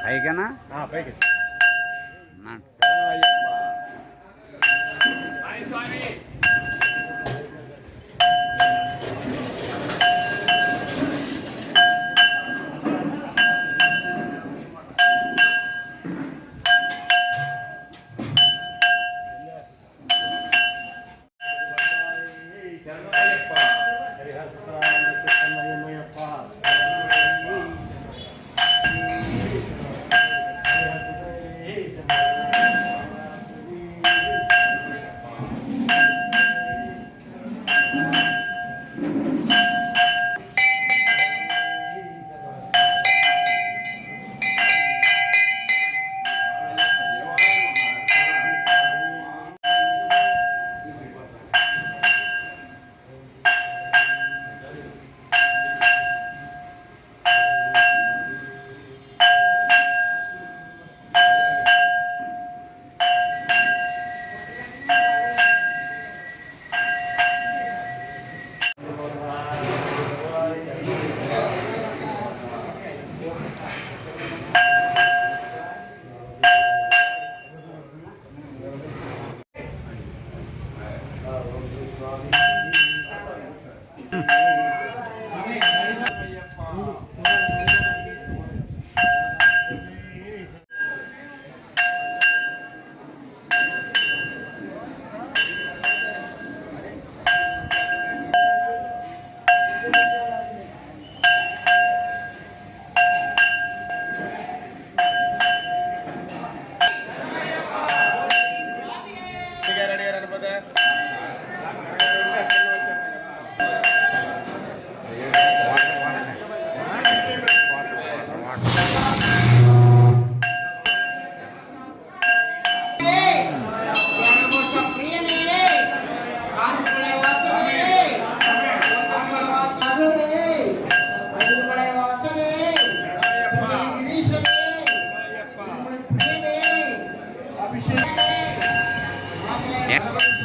పైకేనా పైకి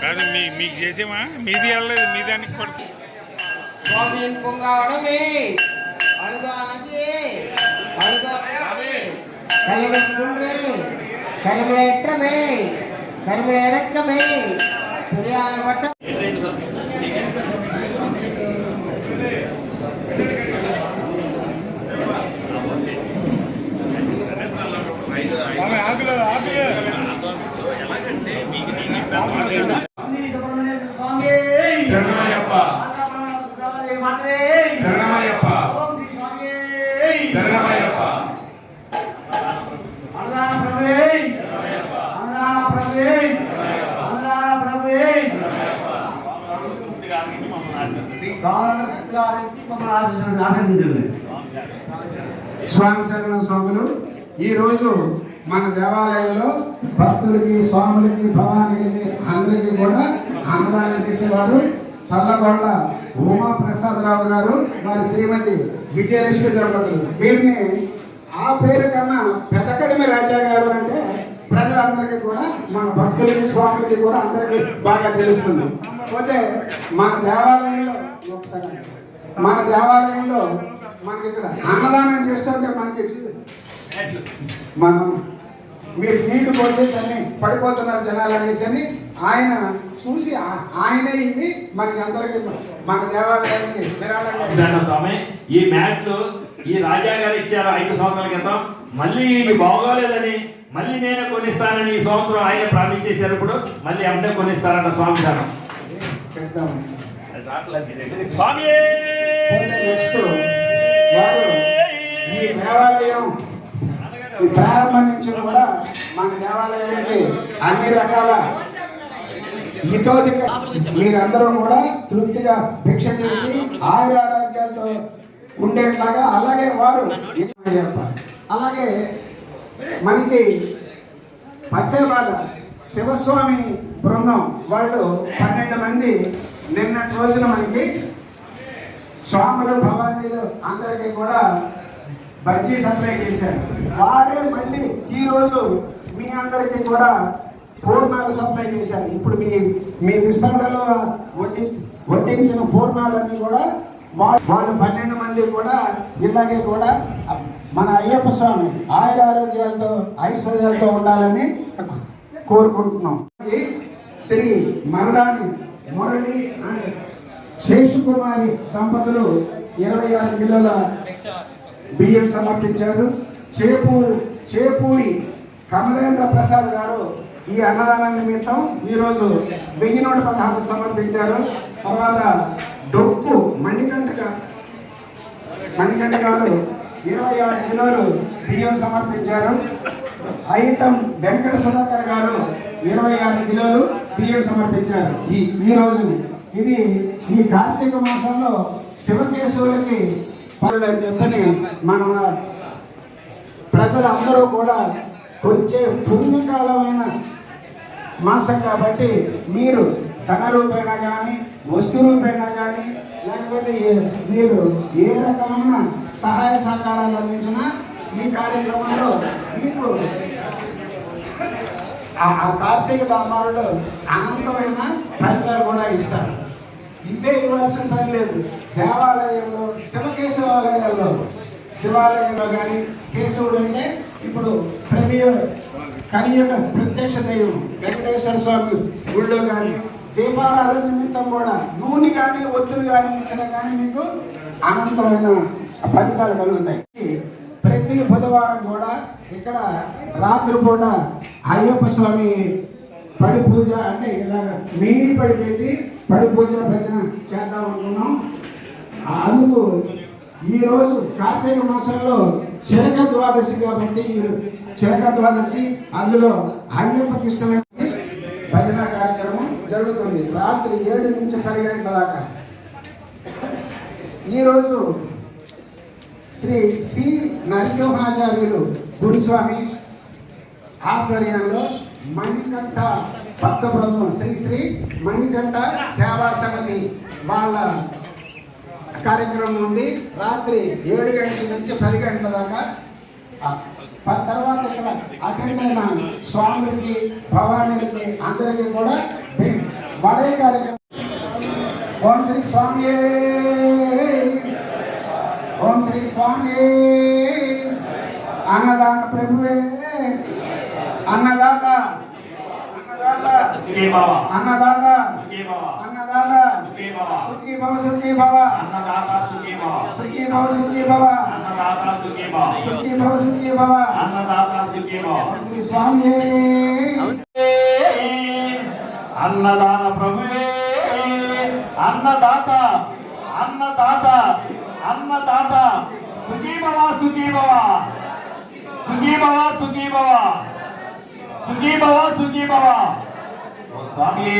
కాదు మీకు చేసేమా మీది వెళ్ళలేదు మీ దానికి స్వామిயின் பொங்காவனமே அழுதானது கலவன் குன்று கருமேற்றமே கரும இறக்கமே பெரியான வட்டம் స్వామి శరణం స్వాములు ఈరోజు మన దేవాలయంలో భక్తులకి స్వాములకి భవానీకి అందరికీ కూడా అన్నదానం చేసేవారు చల్లగొండ ఉమాప్రసాదరావు గారు వారి శ్రీమతి విజయలక్ష్మి దంపతులు. వీరిని ఆ పేరు కన్నా పెద్దకడిమి రాజా గారు అంటే ప్రజలందరికీ కూడా మన భక్తులకి స్వాములకి కూడా అందరికీ బాగా తెలుస్తుంది. పోతే మన దేవాలయంలో మనకి ఇక్కడ అన్నదానం చేస్తుంటే మనకి మనం మీరు నీళ్లు పోసేసి అన్ని పడిపోతున్నారు జనాలు అనేసి అని ఆయన చూసి ఆయనే ఇవి మనకి అందరికీ మన దేవాలయానికి విరాళంగా ఈ మ్యాట్లు ఈ రాజా గారు ఇచ్చారు 5 సంవత్సరాల క్రితం. మళ్ళీ ఇది బాగోలేదని మళ్ళీ నేనే కొనిస్తానని ఈ సంవత్సరం ఆయన ప్రారంభించేశారు. ఇప్పుడు మళ్ళీ అమ్మే కొనిస్తారన్న స్వామి గారు నెక్స్ట్ వారు ఈ దేవాలయం ప్రారంభం నుంచి కూడా మన దేవాలయానికి అన్ని రకాల హితోధిక మీరందరూ కూడా తృప్తిగా భిక్ష చేసి ఆయురారోగ్యాలతో ఉండేట్లాగా అలాగే వారు అలాగే మనకి పత్తేబాద శివస్వామి బృందం వాళ్ళు 12 మంది నిన్నటి రోజున మనకి స్వాములు భవానీలు అందరికీ కూడా బజ్జీ సప్లై చేశారు. వారే మళ్ళీ ఈరోజు మీ అందరికీ కూడా పూర్ణాలు సప్లై చేశారు. ఇప్పుడు మీ విస్తరణలో వడ్డించిన పూర్ణాలన్నీ కూడా వాళ్ళు 12 మంది కూడా ఇలాగే కూడా మన అయ్యప్ప స్వామి ఆయురారోగ్యాలతో ఐశ్వర్యాలతో ఉండాలని కోరుకుంటున్నాం. శ్రీ మరడాని మురళి అండ్ శేషుకుమారి దంపతులు 26 కిలోల బియ్యం సమర్పించారు. చేపూరి కమలేంద్ర ప్రసాద్ గారు ఈ అన్నదానం నిమిత్తం ఈరోజు 1016 సమర్పించారు. తర్వాత డొక్కు మణికంఠ గారు 26 కిలోలు బియ్యం సమర్పించారు. అయితం వెంకట సుధాకర్ గారు 26 కిలోలు బియ్యం సమర్పించారు. ఈ రోజు ఇది ఈ కార్తీక మాసంలో శివకేశవులకి అని చెప్పని మన ప్రజలందరూ కూడా కొంచెం పుణ్యకాలమైన మాసం కాబట్టి మీరు ధన రూపేణా కానీ వస్తు రూపేణా కానీ లేకపోతే మీరు ఏ రకమైన సహాయ సహకారాలు అందించినా ఈ కార్యక్రమంలో మీకు ఆ కార్తీక దామారుడు అనంతమైన ఫలితాలు కూడా ఇస్తారు. ఇంతే ఇవ్వాల్సిన పని లేదు. దేవాలయంలో శివాలయంలో కానీ కేశవుడు అంటే ఇప్పుడు కలియుగ ప్రత్యక్ష దైవం వెంకటేశ్వర స్వామి గుళ్ళో కానీ దీపారాధన నిమిత్తం కూడా నూనె కానీ ఒత్తులు కానీ ఇచ్చినా కానీ మీకు అనంతమైన ఫలితాలు కలుగుతాయి. ప్రతి బుధవారం కూడా ఇక్కడ రాత్రిపూట అయ్యప్ప స్వామి పడి పూజ అంటే ఇలా మినీ పడి పెట్టి పడి పూజ భజన చేద్దాం అనుకున్నాం. అందుకు ఈరోజు కార్తీక మాసంలో చిరక ద్వాదశి కాబట్టి చిరక ద్వాదశి అందులో అయ్యప్పకి ఇష్టమైన భజన కార్యక్రమం జరుగుతుంది రాత్రి 7 నుంచి 10 గంటల దాకా. ఈరోజు శ్రీ సి నరసింహాచార్యులు గురుస్వామి ఆధ్వర్యంలో మణికంఠ భక్త బృందం శ్రీ మణికంఠ సేవా సమితి వాళ్ళ కార్యక్రమం ఉంది. రాత్రి 7 గంటల నుంచి 10 గంటల దాకా. తర్వాత ఇక్కడ అటెండ్ అయిన స్వాములకి భవానీలకి అందరికీ కూడా వడే కార్యక్రమం. ఓం శ్రీ స్వామి, ఓం శ్రీ స్వామి. అన్నదాన ప్రభువే, అన్నదాత అన్నదాత అన్నదాత సుఖీ భవ సుఖీ భవ అన్నదాత సుఖీ భవ సుఖీ భవ సుఖీ భవ అన్నదాత సుఖీ భవ సుఖీ భవ సుఖీ భవ అన్నదాత సుఖీ భవ. శ్రీ స్వామి అన్నదాన ప్రభువే, అన్నదాత అన్నదాత అన్నదాత సుఖీ భవ సుఖీ భవ సుఖీ భవ సుఖీ భవ సుఖీ భవ సుఖీ భవ. స్వామి